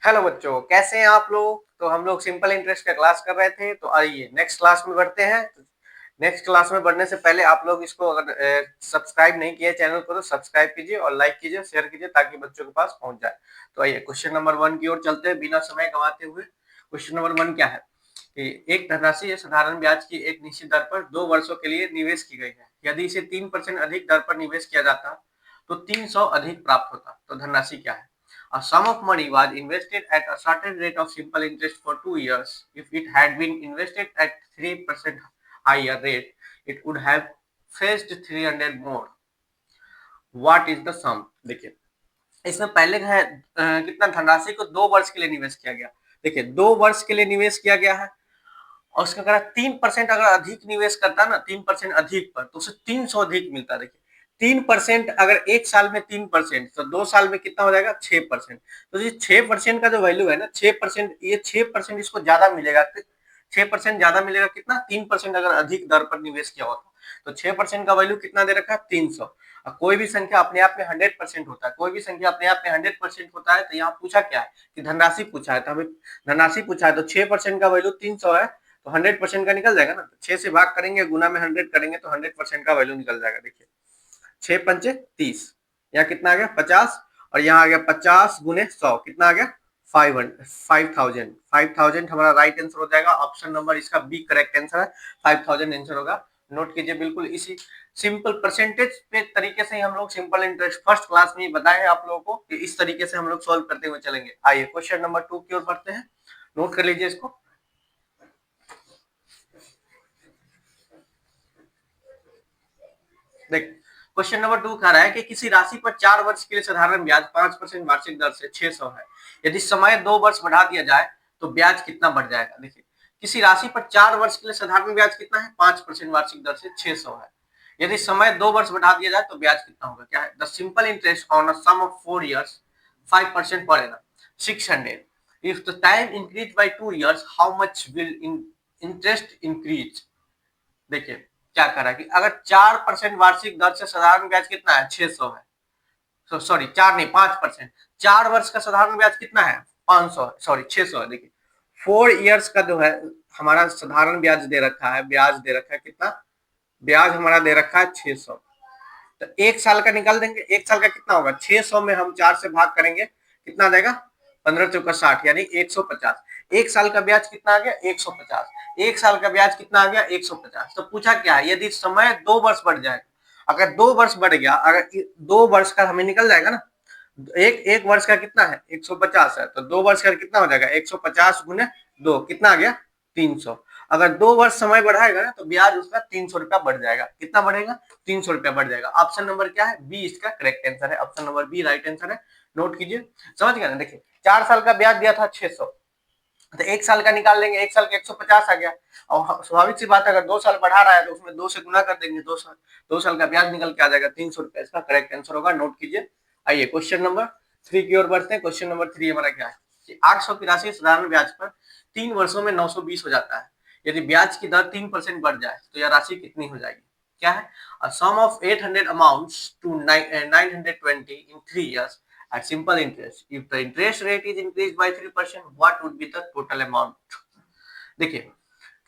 Hello बच्चों, कैसे हैं आप लोग। तो हम लोग सिंपल इंटरेस्ट का क्लास कर रहे थे, तो आइए नेक्स्ट क्लास में बढ़ते हैं। नेक्स्ट क्लास में बढ़ने से पहले आप लोग इसको अगर सब्सक्राइब नहीं किए चैनल को तो सब्सक्राइब कीजिए और लाइक कीजिए, शेयर कीजिए ताकि बच्चों के पास पहुंच जाए। तो आइए क्वेश्चन नंबर 1 की ओर चलते हैं बिना समय गंवाते हुए। क्वेश्चन नंबर 1 क्या है कि एक धनराशि साधारण ब्याज की एक निश्चित दर पर 2 वर्षों के लिए निवेश की गई है। यदि इसे 3% अधिक दर पर निवेश किया जाता तो 300 अधिक प्राप्त होता। तो धनराशि क्या है? A sum of money was invested at a certain rate of simple interest for 2 years. If it had been invested at 3% higher rate, it would have fetched 300 more. What is the sum? देखिए, इसमें पहले है कितना धनराशि को 2 वर्ष के लिए निवेश किया गया। देखिए, 2 वर्ष के लिए निवेश किया गया है और उसका अगर 3% अगर अधिक निवेश करता है ना, 3% अधिक पर, तो उसे 300 अधिक मिलता है। देखिए, 3% अगर एक साल में 3%, तो 2 साल में कितना हो जाएगा? 6%। तो ये 6% का जो वैल्यू है ना, 6%, ये 6% इसको ज्यादा मिलेगा। 6% ज्यादा मिलेगा कितना? 3% अगर अधिक दर पर निवेश किया होता तो 6% का वैल्यू कितना दे रखा है? 300। कोई भी संख्या अपने आप में 100% होता है, कोई भी संख्या अपने आप में 100% होता है। तो यहाँ पूछा क्या है कि धनराशि पूछा है, तो हमें धनराशि पूछा है, तो 6% का वैल्यू 300 है, तो 100% का निकल जाएगा ना। 6 से भाग करेंगे, गुना में 100 करेंगे तो 100% का वैल्यू निकल जाएगा। देखिए, 6 पंचे 30, यहाँ कितना आ गया? 50, और यहाँ आ गया 50 गुने 100, कितना आ गया? 5000। 5000 हमारा राइट आंसर हो जाएगा। ऑप्शन नंबर इसका बी करेक्ट आंसर है, 5000 आंसर होगा। नोट कीजिए, बिल्कुल इसी सिंपल परसेंटेज पे तरीके से ही हम लोग सिंपल इंटरेस्ट फर्स्ट क्लास में ही बताए हैं आप लोगों को कि इस तरीके से हम लोग सॉल्व करते हुए चलेंगे। आइए क्वेश्चन नंबर 2 की ओर बढ़ते हैं। नोट कर लीजिए इसको। देख, क्वेश्चन नंबर 2 कह रहा है कि किसी राशि पर 4 वर्ष के लिए साधारण ब्याज 5% वार्षिक दर से 600 है। यदि समय 2 वर्ष बढ़ा दिया जाए तो ब्याज कितना बढ़ जाएगा? देखिए, किसी राशि पर 4 वर्ष के लिए साधारण ब्याज कितना है? 5% वार्षिक दर से 600 है। यदि समय 2 वर्ष बढ़ा दिया जाए तो ब्याज कितना होगा? क्या है? The simple interest on a sum of 4 years 5% पर annum 600। If the time increase by 2 years, how much will interest increase? देखिए, क्या कर रहा है कि अगर 4% वार्षिक दर से साधारण ब्याज कितना है? 600 है। सॉरी, 4 नहीं, 5%। 4 वर्ष का साधारण ब्याज कितना है? 500 है, सॉरी 600 है। देखिए, 4 इयर्स का जो है हमारा साधारण ब्याज दे रखा है, ब्याज दे रखा है कितना? ब्याज हमारा दे रखा है 600। तो एक साल का निकाल देंगे। एक साल का कितना होगा? 600 में हम 4 से भाग करेंगे, कितना देगा? 15 चौका 60, यानी 150। एक साल का ब्याज कितना आ गया? 150। एक साल का ब्याज कितना आ गया? 150। तो पूछा क्या है? यदि समय 2 वर्ष बढ़ जाए, अगर 2 वर्ष बढ़ गया, अगर 2 वर्ष का हमें निकल जाएगा ना, एक वर्ष का कितना है? 150 है, तो 2 वर्ष का कितना हो जाएगा? 150 गुने 2, कितना आ गया? 300। अगर 2 वर्ष समय बढ़ाएगा ना तो ब्याज उसका 300 रुपया बढ़ जाएगा। कितना बढ़ेगा? 300 रुपया बढ़ जाएगा। ऑप्शन नंबर क्या है? बी इसका करेक्ट आंसर है। Option number B right answer है। नोट कीजिए, समझ गया ना। देखिए, 4 साल का ब्याज दिया था 600, तो एक साल का निकाल लेंगे, एक साल का 150 आ गया। और स्वाभाविक सी बात है, अगर 2 साल बढ़ा रहा है तो उसमें 2 से गुना कर देंगे, 2 साल का ब्याज निकल के आ जाएगा 300 रुपया। इसका करेक्ट आंसर होगा। नोट कीजिए। आइए क्वेश्चन नंबर 3 की ओर बढ़ते हैं। क्वेश्चन नंबर 3 हमारा क्या है कि 800 की राशि साधारण ब्याज पर 3 वर्षों में 920 हो जाता है। यदि ब्याज की दर 3% बढ़ जाए तो यह राशि कितनी हो जाएगी? क्या है? A sum of 800 amounts to 920 in 3 years at simple interest. If the interest rate is increased by 3%, what would be the total amount? देखिए,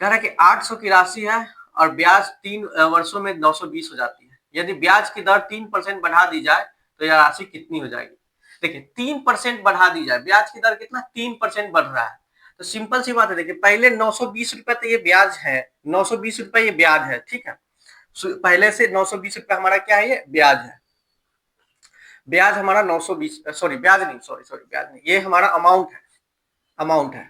कह रहा है कि 800 की राशि है और ब्याज 3 वर्षों में 920 हो जाती है। यदि ब्याज की दर 3% बढ़ा दी जाए तो यह राशि कितनी हो जाएगी? देखिए, 3% बढ़ा दी जाए, ब्याज की दर कितना? 3% बढ़ रहा है। तो सिंपल सी बात है। देखिए, पहले 920 रुपए तो ये ब्याज है, 920 रुपए ये ब्याज है, ठीक है। पहले से 920 रुपए हमारा क्या है? ये ब्याज है। ब्याज हमारा 920, सॉरी ब्याज नहीं, सॉरी ब्याज नहीं, ये हमारा अमाउंट है। अमाउंट है,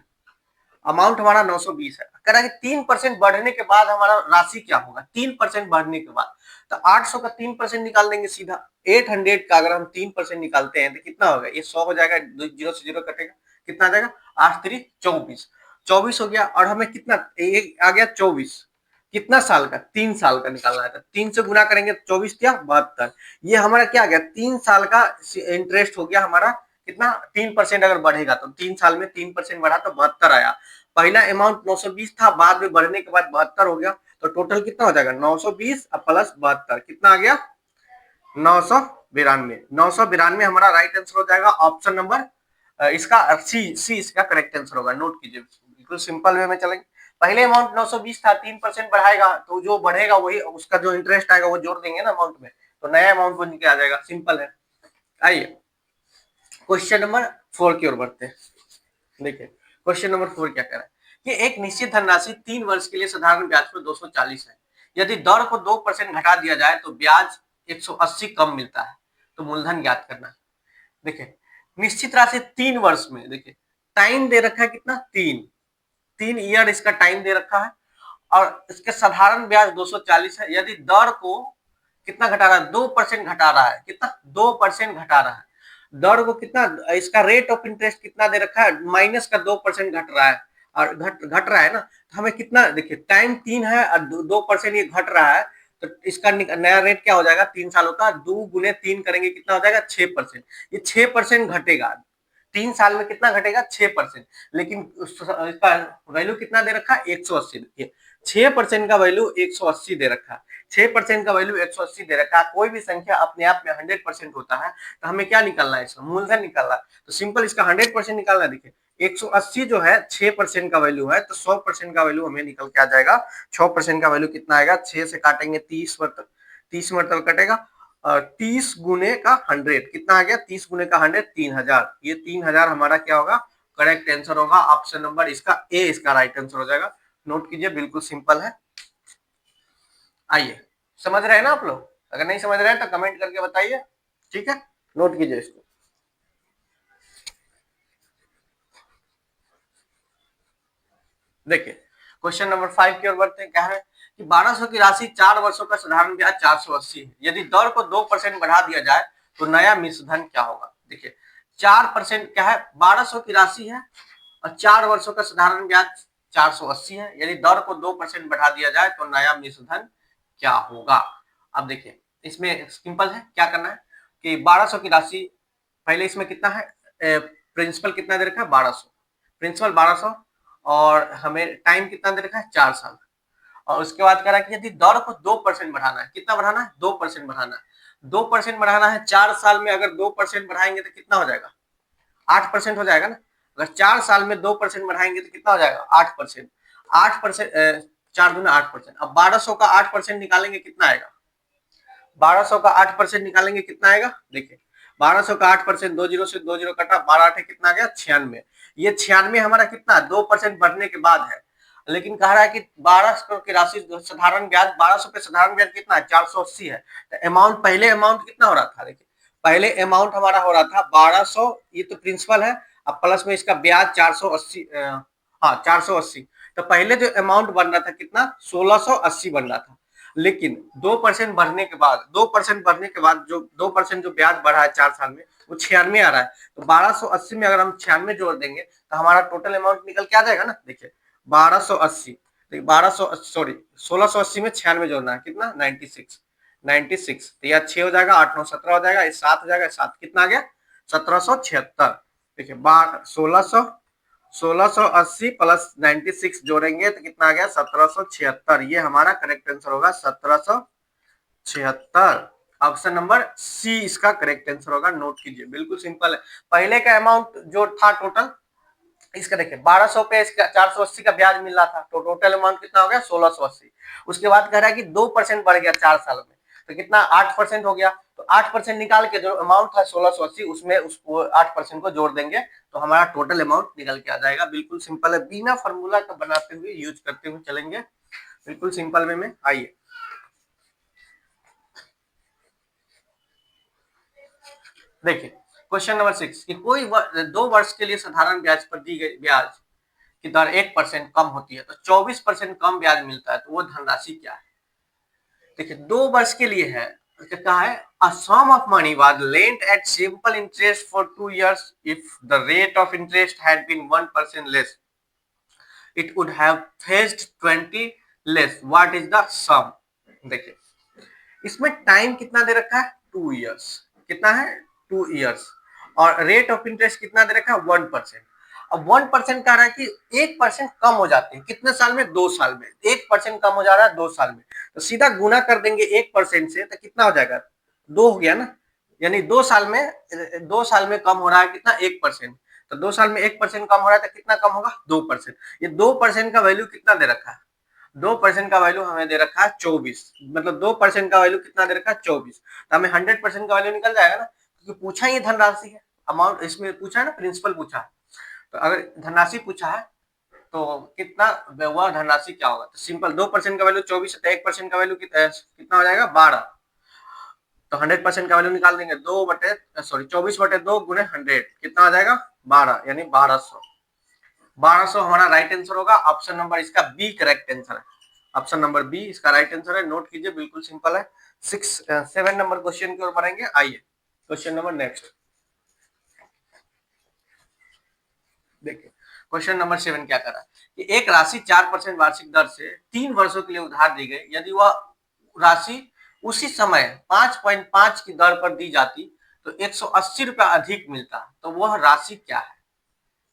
अमाउंट हमारा 920 है। कह रहा है कि 3% बढ़ने के बाद हमारा राशि क्या होगा? 3% बढ़ने के बाद, तो 800 का 3% निकाल देंगे सीधा। 800 का अगर हम 3% निकालते हैं तो कितना होगा? ये 100 हो जाएगा, 0 से 0 कटेगा, कितना आ जाएगा? 8 3 24, 24 हो गया। और हमें कितना आ गया? 24। कितना साल का? 3 साल का निकालना है, तो 3 से गुना करेंगे, 24 क्या? 72। ये हमारा क्या आ गया? 3 साल का इंटरेस्ट हो गया हमारा। कितना? 3% अगर बढ़ेगा तो 3 साल में 3% बढ़ा तो 72 आया। पहला अमाउंट 920 था, बाद में बढ़ने के बाद 72 हो गया। तो टोटल कितना हो जाएगा? 920 प्लस 72, कितना आ गया? 992। 992 हमारा राइट आंसर हो जाएगा। ऑप्शन नंबर इसका सी इसका करेक्ट आंसर होगा। नोट कीजिए, बिल्कुल सिंपल वे में चलेंगे। पहले अमाउंट 920 था, 3% बढ़ाएगा तो जो बढ़ेगा वही उसका जो इंटरेस्ट आएगा वो जोड़ देंगे ना अमाउंट में, तो नया अमाउंट बन के आ जाएगा। सिंपल है। आइए क्वेश्चन नंबर 4 की ओर बढ़ते हैं। देखिए क्वेश्चन नंबर 4 क्या कह रहा है कि एक निश्चित धनराशि 3 वर्ष के लिए साधारण ब्याज पर 240 है। यदि दर को 2% घटा दिया जाए तो ब्याज 180 कम मिलता है, तो मूलधन ज्ञात करना है। देखिए निश्चित राशि 3 वर्ष में, देखिए टाइम दे रखा है कितना, 3 ईयर इसका टाइम दे रखा है, और इसके साधारण ब्याज 240 है। यदि दर को कितना घटा रहा है, 2% घटा रहा है, कितना 2% घटा रहा है। दर को कितना, इसका रेट ऑफ इंटरेस्ट कितना दे रखा है, माइनस का 2% घट रहा है, और घट रहा है ना, तो हमें कितना, देखिए टाइम 3 है और 2% ये घट रहा है, तो इसका नया रेट क्या हो जाएगा, 3 सालों का 2 गुने 3 करेंगे कितना हो जाएगा, 6%। ये 6% घटेगा 3 साल में, कितना घटेगा 6%। लेकिन इसका वैल्यू कितना दे रखा है, 180। देखिए 6% का वैल्यू 180 दे रखा है, 6% का वैल्यू 180 दे रखा है। कोई भी संख्या अपने आप में 100% होता है, तो हमें क्या निकालना है, इसका मूलधन निकालना है। तो सिंपल इसका 100% निकालना है। देखिए 180 जो है 6% का वैल्यू है, तो 100% का वैल्यू हमें निकल के आ जाएगा। 100% का वैल्यू कितना आएगा, 6 से काटेंगे 30 मतलब कटेगा, 30 गुने का 100 कितना आ गया, 30 गुने का 100 3000। ये 3000 हमारा क्या होगा, करेक्ट आंसर होगा। ऑप्शन नंबर इसका ए इसका राइट आंसर हो जाएगा। नोट कीजिए, बिल्कुल सिंपल है। आइए समझ रहे हैं ना आप लोग, अगर नहीं समझ रहे हैं तो कमेंट करके बताइए, ठीक है। नोट कीजिए इसको। देखिए क्वेश्चन नंबर 5 की ओर बढ़ते हैं। कह रहे हैं कि 1200 की राशि 4 वर्षों का साधारण ब्याज 480 है। यदि दर को 2% बढ़ा दिया जाए तो नया मिश्रधन क्या होगा। देखिए 4% क्या है, 1200 की राशि है और 4 वर्षों का साधारण ब्याज 480 है। यदि दर को 2% बढ़ा दिया जाए तो नया मिश्रधन क्या होगा। अब देखिए इसमें सिंपल है, क्या करना है कि 1200 की राशि, पहले इसमें कितना है, प्रिंसिपल कितना दे रखा है, 1200, प्रिंसिपल 1200, और हमें टाइम कितना दे रखा है, 4 साल। और उसके बाद कह रहा है कि यदि दर को 2% बढ़ाना है, कितना बढ़ाना है, 2% बढ़ाना है, 2% बढ़ाना है 4 साल में। अगर 2% बढ़ाएंगे तो कितना हो जाएगा, 8% हो जाएगा ना। अगर 4 साल में 2% बढ़ाएंगे तो कितना हो जाएगा, 8%। 8%, 4 दूना 8%। अब 1200 का 8% निकालेंगे कितना आएगा, 1200 का 8% निकालेंगे कितना आएगा। देखिए 1200 का 8%, 2 जीरो से 2 जीरो कटा, 12 8 कितना गया, 96। ये 96 हमारा कितना, 2% बढ़ने के बाद है। लेकिन कह रहा है कि 1200 की राशि साधारण ब्याज, 1200 पे साधारण ब्याज कितना है, 480 है। तो अमाउंट, पहले अमाउंट कितना हो रहा था, देखिए पहले अमाउंट हमारा हो रहा था 1200, ये तो प्रिंसिपल है, अब प्लस में इसका ब्याज 480, हाँ 480। तो पहले जो अमाउंट बन रहा था कितना, 1680 बन रहा था। लेकिन 2% बढ़ने के बाद, 2% बढ़ने के बाद जो 2% जो ब्याज बढ़ा है 4 साल में, वो 96 आ रहा है। तो 1280 में अगर हम 96 जोड़ देंगे तो हमारा टोटल अमाउंट निकल के आ जाएगा ना। देखिए 1280, 1200 सॉरी 1680 में 96 जोड़ना है, कितना 96, तो यह 6 हो जाएगा, 8 9 17 हो जाएगा, 7 हो जाएगा, 7 कितना आ गया, 1776। देखिए 1680 प्लस 96 जोड़ेंगे तो कितना आ गया, 1776। ये हमारा करेक्ट आंसर होगा, 1776। ऑप्शन नंबर सी इसका करेक्ट आंसर होगा। नोट कीजिए, बिल्कुल सिंपल है। पहले का अमाउंट जो था टोटल, इसका देखिए 1200 पे इसका 480 का ब्याज मिल रहा था, तो टोटल अमाउंट कितना हो गया, 1680। उसके बाद कह रहा है कि 2% बढ़ गया 4 साल में, तो कितना 8% हो गया। तो 8% निकाल के जो अमाउंट था 1680, उसमें उसको 8% को जोड़ देंगे तो हमारा टोटल अमाउंट निकल के आ जाएगा। बिल्कुल सिंपल है, बिना फॉर्मूला का बनाते हुए, यूज करते हुए चलेंगे, बिल्कुल सिंपल वे में। आइए देखिए क्वेश्चन नंबर 6 कि कोई 2 वर्ष के लिए साधारण ब्याज पर दी गई ब्याज की दर 1% कम होती है तो 24% कम ब्याज मिलता है, तो वो धनराशि क्या है। देखिए 2 वर्ष के लिए है, कहा है a sum of money was lent at simple interest for 2 years. If the rate of interest had been 1% less, it would have fetched 20 less. What is the sum? देखिए इसमें टाइम कितना दे रखा है, 2 इयर्स, कितना है, 2 इयर्स, और rate of interest कितना दे रखा है, 1%। अब 1% कह रहा है कि 1% कम हो जाते हैं कितने साल में, 2 साल में। 1% कम हो जा रहा है 2 साल में, तो सीधा गुना कर देंगे 1% से, तो कितना हो जाएगा, 2 हो गया ना। यानी 2 साल में, 2 साल में कम हो रहा है कितना, 1%। तो 2 साल में 1% कम हो रहा है तो कितना कम होगा 2%। ये 2% का वैल्यू कितना दे रखा है, 2% का वैल्यू हमें दे रखा है 24, मतलब 2% का वैल्यू कितना दे रखा है 24, तो हमें 100% का वैल्यू निकल जाएगा ना, क्योंकि पूछा ही धनराशि है, अमाउंट इसमें पूछा है ना, प्रिंसिपल पूछा है। तो अगर धनराशि पूछा है तो कितना वह धनराशि क्या होगा, तो सिंपल 2% का वैल्यू 24 है तो 1% का वैल्यू कितना हो जाएगा 12, तो 100% का वैल्यू निकाल देंगे 24/2 गुने 100 कितना आ जाएगा 12, यानी 1200। 1200 हमारा राइट आंसर होगा, ऑप्शन नंबर इसका बी करेक्ट आंसर है, ऑप्शन नंबर बी इसका राइट आंसर है। नोट कीजिए, बिल्कुल सिंपल है। 7 नंबर क्वेश्चन की ओर बढ़ेंगे, आइए क्वेश्चन नंबर नेक्स्ट देखिए। क्वेश्चन नंबर 7 क्या कर रहा है कि एक राशि 4% वार्षिक दर से 3 वर्षों के लिए उधार दी गई, यदि वह राशि उसी समय 5.5 की दर पर दी जाती तो 180 रुपया अधिक मिलता, तो वह राशि क्या है।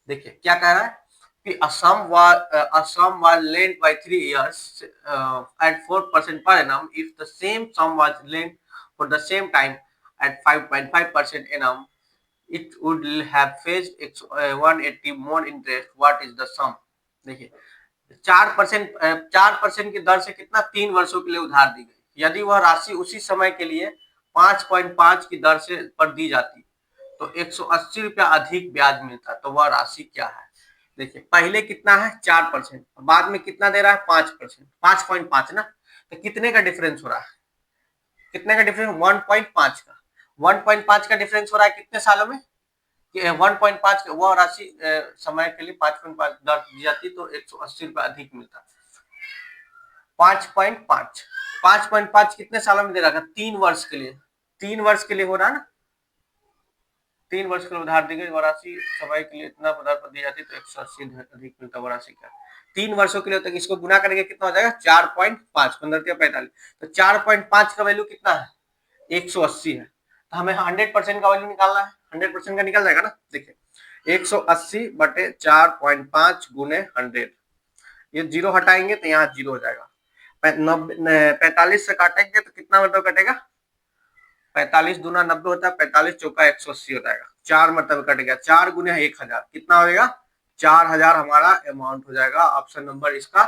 देखिए क्या कह रहा है कि a sum was lent by 3 years at 4% per annum. If the same sum was lent for the same time at 5.5% annum, it would have faced 180 more interest. What is the sum? देखिए 4% की दर से कितना 3 वर्षों के लिए उधार दी गई, यदि वह राशि उसी समय के लिए 5.5 की दर से पर दी जाती तो 180 रुपया अधिक ब्याज मिलता, तो वह राशि क्या है। देखिए पहले कितना है 4%, बाद में कितना दे रहा है 5%, 5.5 ना, तो कितने का डिफरेंस हो रहा है, कितने का डिफरेंस 1.5 का, 1.5 का डिफरेंस हो रहा है कितने सालों में कि 1.5 वह राशि समय के लिए 5.5 दर दी जाती तो 180 रुपया अधिक मिलता। 5.5 5.5 कितने सालों में दे रहा था 3 वर्ष के लिए, 3 वर्ष के लिए हो रहा है ना, 3 वर्ष के लिए उधार दी गई वह राशि समय के लिए इतना दर पर दी जाती तो 180 अधिक मिलता वह राशि का। 3 वर्षों के लिए तक इसको गुना करेंगे कितना हो जाएगा 4.5 15×45, तो 4.5 का वैल्यू कितना है 180 है, तो हमें 100% का वैल्यू निकालना है, 100% का निकल जाएगा ना। देखिए 180 बटे 4.5 गुने 100, ये जीरो हटाएंगे तो यहाँ जीरो हो जाएगा, 45 से काटेंगे तो कितना मतलब कटेगा 45 दूना 90 होता है, 45 चौका 180 हो जाएगा, 4 मतलब कट गया, 4 गुने 1000 कितना होगा 4000 हमारा अमाउंट हो जाएगा। ऑप्शन नंबर इसका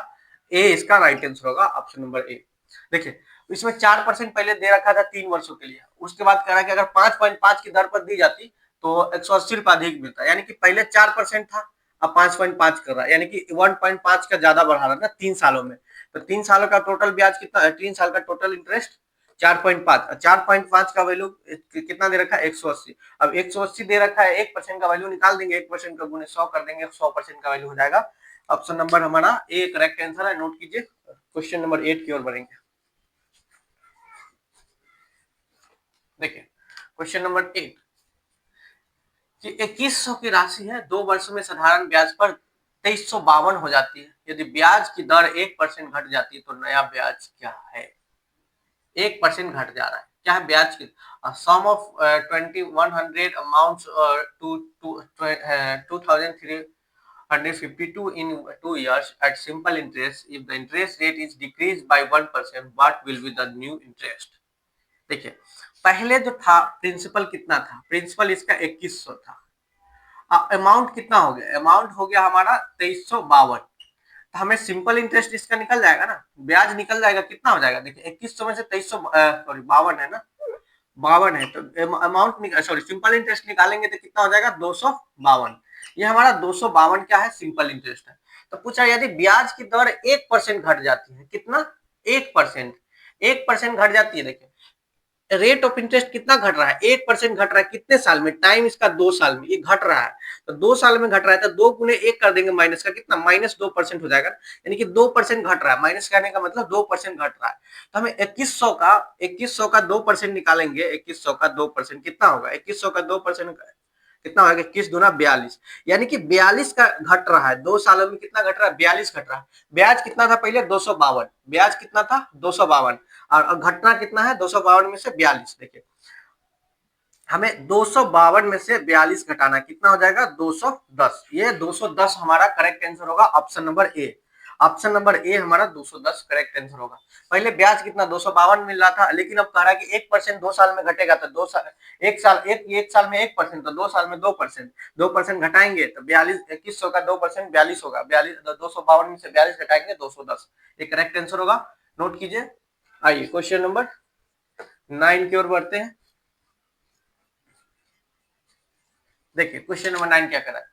ए इसका राइट आंसर होगा, ऑप्शन नंबर ए। देखिए इसमें 4% पहले दे रखा था 3 वर्षों के लिए, उसके बाद कह रहा है कि अगर 5.5 की दर पर दी जाती तो 180 रुपया अधिक मिलता, यानी कि पहले 4% था अब 5.5 कर रहा है, यानी कि 1.5 का ज्यादा बढ़ा रहा है ना 3 सालों में, तो 3 सालों का टोटल ब्याज कितना है, 3 साल का टोटल इंटरेस्ट 4.5, 4.5 का वैल्यू कितना दे रखा है 180, अब 180 दे रखा है 1% का वैल्यू निकाल देंगे, 1% का गुने 100 कर देंगे, 100% का वैल्यू हो जाएगा। ऑप्शन नंबर हमारा ए करेक्ट आंसर है। नोट कीजिए, क्वेश्चन नंबर 8 की ओर बढ़ेंगे। देखिए क्वेश्चन नंबर 8 कि 2100 की राशि है, 2 वर्ष में साधारण ब्याज पर 2352 हो जाती है, यदि ब्याज की दर 1% घट जाती है तो नया ब्याज क्या है। 1% घट जा रहा है, क्या है ब्याज की सम of 2100 amounts to 2352 in 2 years at simple interest. If the interest rate is decreased by 1%, what will be the new interest? देखिए पहले जो था प्रिंसिपल कितना था, प्रिंसिपल इसका 2100 था, अमाउंट कितना हो गया, अमाउंट हो गया हमारा 2352, तो हमें सिंपल इंटरेस्ट इसका निकल जाएगा ना, ब्याज निकल जाएगा, कितना हो जाएगा देखिए 2100 में से 2300 सॉरी 52 है ना, 52 है तो अमाउंट सॉरी सिंपल इंटरेस्ट निकालेंगे तो कितना हो जाएगा 252, ये हमारा 252 क्या है सिंपल इंटरेस्ट है। तो पूछा यदि ब्याज की दर 1% घट जाती है, कितना 1%, 1% घट जाती है, देखिए रेट ऑफ इंटरेस्ट कितना घट रहा है 1% घट रहा है, कितने साल में, टाइम इसका 2 साल में, ये घट रहा है, तो 2 साल में घट रहा है तो 2 गुने 1 कर देंगे माइनस का कितना -2% हो जाएगा, यानी कि 2% घट रहा है, माइनस करने का मतलब 2% घट रहा है, तो हमें 2100 का 2% निकालेंगे, 2100 का 2% कितना होगा, 2100 का 2% कितना होगा 21 दूना 42, यानी कि 42 का घट रहा है, 2 सालों में कितना घट रहा है 42 घट रहा है। ब्याज कितना था पहले 252, ब्याज कितना था 252 और घटना कितना है 252 में से 42, देखिए हमें 252 में से 42 घटाना कितना हो जाएगा 210, ये 210 हमारा करेक्ट आंसर होगा, option number A. Option number A हमारा 210 करेक्ट आंसर होगा। पहले ब्याज कितना 252 मिल रहा था, लेकिन अब कह रहा है कि 1% 2 साल में घटेगा, तो 2 साल एक साल में 1%, तो 2 साल में 2%, 2% घटाएंगे तो 42, 2100 का 2% 42 होगा, 42 252 में से 42 घटाएंगे 210, ये करेक्ट आंसर होगा। नोट कीजिए। आइए क्वेश्चन नंबर 9 की ओर बढ़ते हैं। देखिए क्वेश्चन नंबर 9 क्या कर रहा है,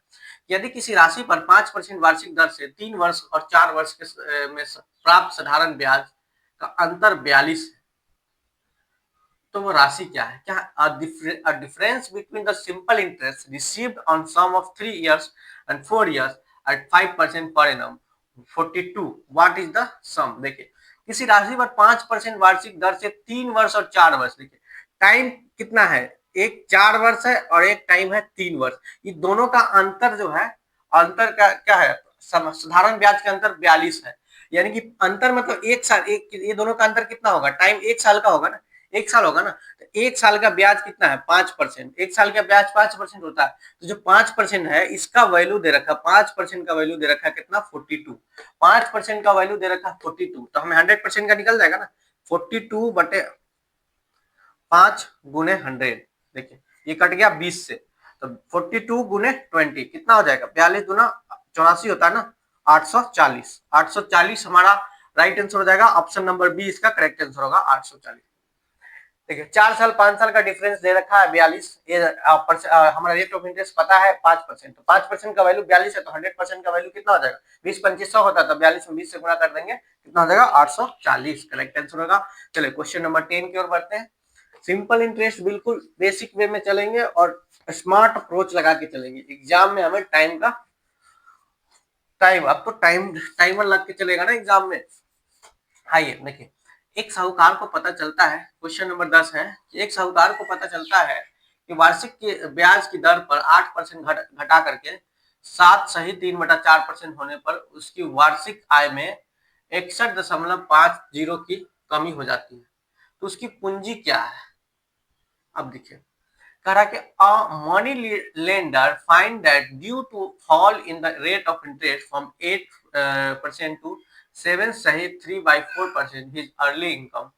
यदि किसी राशि पर 5% वार्षिक दर से 3 वर्ष और 4 वर्ष के में प्राप्त साधारण ब्याज का अंतर 42 है, तो वो राशि क्या है? क्या difference between the simple interest received on sum of 3 years and 4 years at 5% पर एनम 42, व्हाट इज द सम? देखिए किसी राशि पर 5% वार्षिक दर से 3 वर्ष और 4 वर्ष, देखिए टाइम कितना है, एक 4 वर्ष है और एक टाइम है 3 वर्ष, ये दोनों का अंतर जो है, अंतर का क्या है, साधारण ब्याज का अंतर 42 है। यानी कि अंतर मतलब एक साल, एक ये दोनों का अंतर कितना होगा, टाइम एक साल का होगा ना, एक साल होगा ना, तो एक साल का ब्याज कितना है 5%, एक साल का ब्याज 5% होता है, तो जो 5% है इसका वैल्यू दे रखा, 5% का वैल्यू दे रखा कितना 42, 5% का वैल्यू दे रखा 42, तो हमें 100% का निकल जाएगा ना, 42 बटे 5 गुने 100, देखिए ये कट गया 20 से, तो 42 गुने 20 कितना हो जाएगा, 42 गुना 84 होता है ना, 840, 840 हमारा राइट आंसर हो जाएगा। ऑप्शन नंबर बी इसका करेक्ट आंसर होगा 840। देखिए 4 साल 5 साल का डिफरेंस दे रखा है 42, ये हमारा रेट ऑफ इंटरेस्ट पता है 5%, तो 5% का वैल्यू 42 है, तो 100% का वैल्यू कितना हो जाएगा, 20 2500 होता है, तो 42 में 20 से गुणा कर देंगे, कितना हो जाएगा 840, करेक्ट आंसर होगा। चलिए क्वेश्चन नंबर 10 की ओर बढ़ते हैं। सिंपल इंटरेस्ट बिल्कुल बेसिक वे में चलेंगे और स्मार्ट अप्रोच लगा के चलेंगे, एग्जाम में हमें अब तो टाइमर लग के चलेगा ना एग्जाम में। आइए देखिए, एक साहूकार को पता चलता है, क्वेश्चन नंबर 10 है कि एक साहूकार को पता चलता है कि वार्षिक के ब्याज की दर पर 8% घटा करके 7 सही 3/4% होने पर उसकी वार्षिक आय में 61.50 की कमी हो जाती है, तो उसकी पूंजी क्या है? अब देखिए कह रहा कि a money lender find that due to fall in the rate of interest from 8% to 7 सही 3/4%, his early income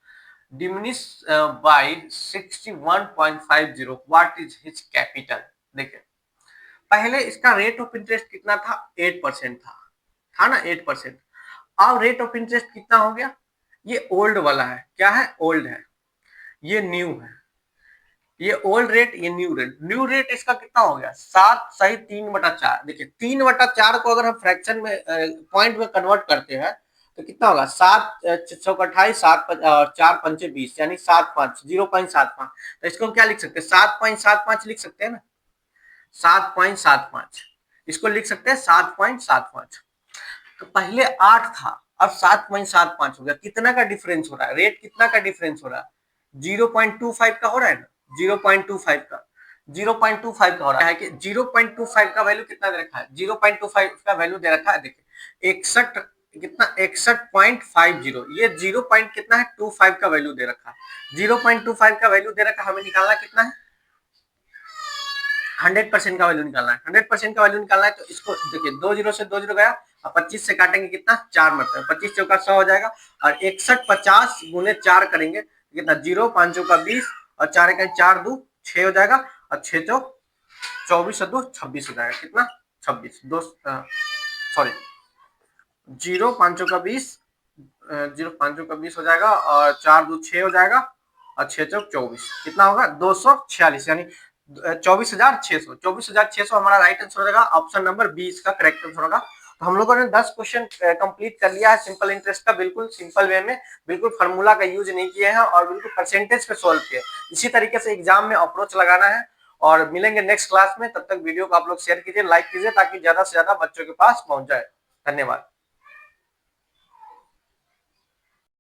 diminished by 61.50, what is his capital? देखिए पहले इसका रेट ऑफ इंटरेस्ट कितना था, 8% था ना 8%, अब रेट ऑफ इंटरेस्ट कितना हो गया, ये ओल्ड वाला है, क्या है ओल्ड है, ये न्यू है, ये ओल्ड रेट ये न्यू रेट इसका कितना हो गया 7 सही 3/4, देखिए 3/4 को अगर हम फ्रैक्शन में पॉइंट में कन्वर्ट करते हैं तो कितना होगा 7 चौक 28, 7 4 पंचे 20, यानी 75 0.75, तो इसको हम क्या लिख सकते हैं 7.75 लिख सकते हैं ना, 7.75 इसको लिख सकते हैं 7.75, तो पहले 8 था अब 7.75 हो गया, कितना का डिफरेंस हो रहा है, रेट कितना का डिफरेंस हो रहा है 0.25 का हो रहा है ना, 0.25 का 0.25 का हो रहा है कि 0.25 का वैल्यू कितना दे रखा है, 0.25 का वैल्यू दे रखा है, देखिए 61 कितना 61.50, ये 0 पॉइंट कितना है 25 का वैल्यू दे रखा है, 0.25 का वैल्यू दे रखा है, हमें निकालना कितना है 100% का वैल्यू निकालना है, 100% का वैल्यू निकालना है, तो इसको देखिए 2 0 से 2 0 गया और 25 से काटेंगे कितना 4 मतलब 25 चौका 100 हो जाएगा, और 61 50 गुने 4 करेंगे कितना 0 5 चौका 20 और 4 1 4 2 6 हो जाएगा, और 6 चौक 24 और 2 26 हो जाएगा, कितना 26 2 सॉरी 0 5 चौका 20 0 5 चौका 20 हो जाएगा, और 4 2 6 हो जाएगा, और 6 चौक 24 कितना होगा 246, यानी 24,600 हमारा राइट आंसर हो जाएगा। ऑप्शन नंबर बी इसका करेक्ट आंसर होगा। तो हम लोगों ने 10 क्वेश्चन कंप्लीट कर लिया है सिंपल इंटरेस्ट का, बिल्कुल सिंपल वे में, बिल्कुल फार्मूला का यूज नहीं किए हैं और बिल्कुल परसेंटेज पे सॉल्व किए। इसी तरीके से एग्जाम में अप्रोच लगाना है, और मिलेंगे नेक्स्ट क्लास में, तब तक वीडियो को आप लोग शेयर कीजिए, लाइक कीजिए, ताकि ज्यादा से ज्यादा बच्चों के पास पहुंच जाए। धन्यवाद।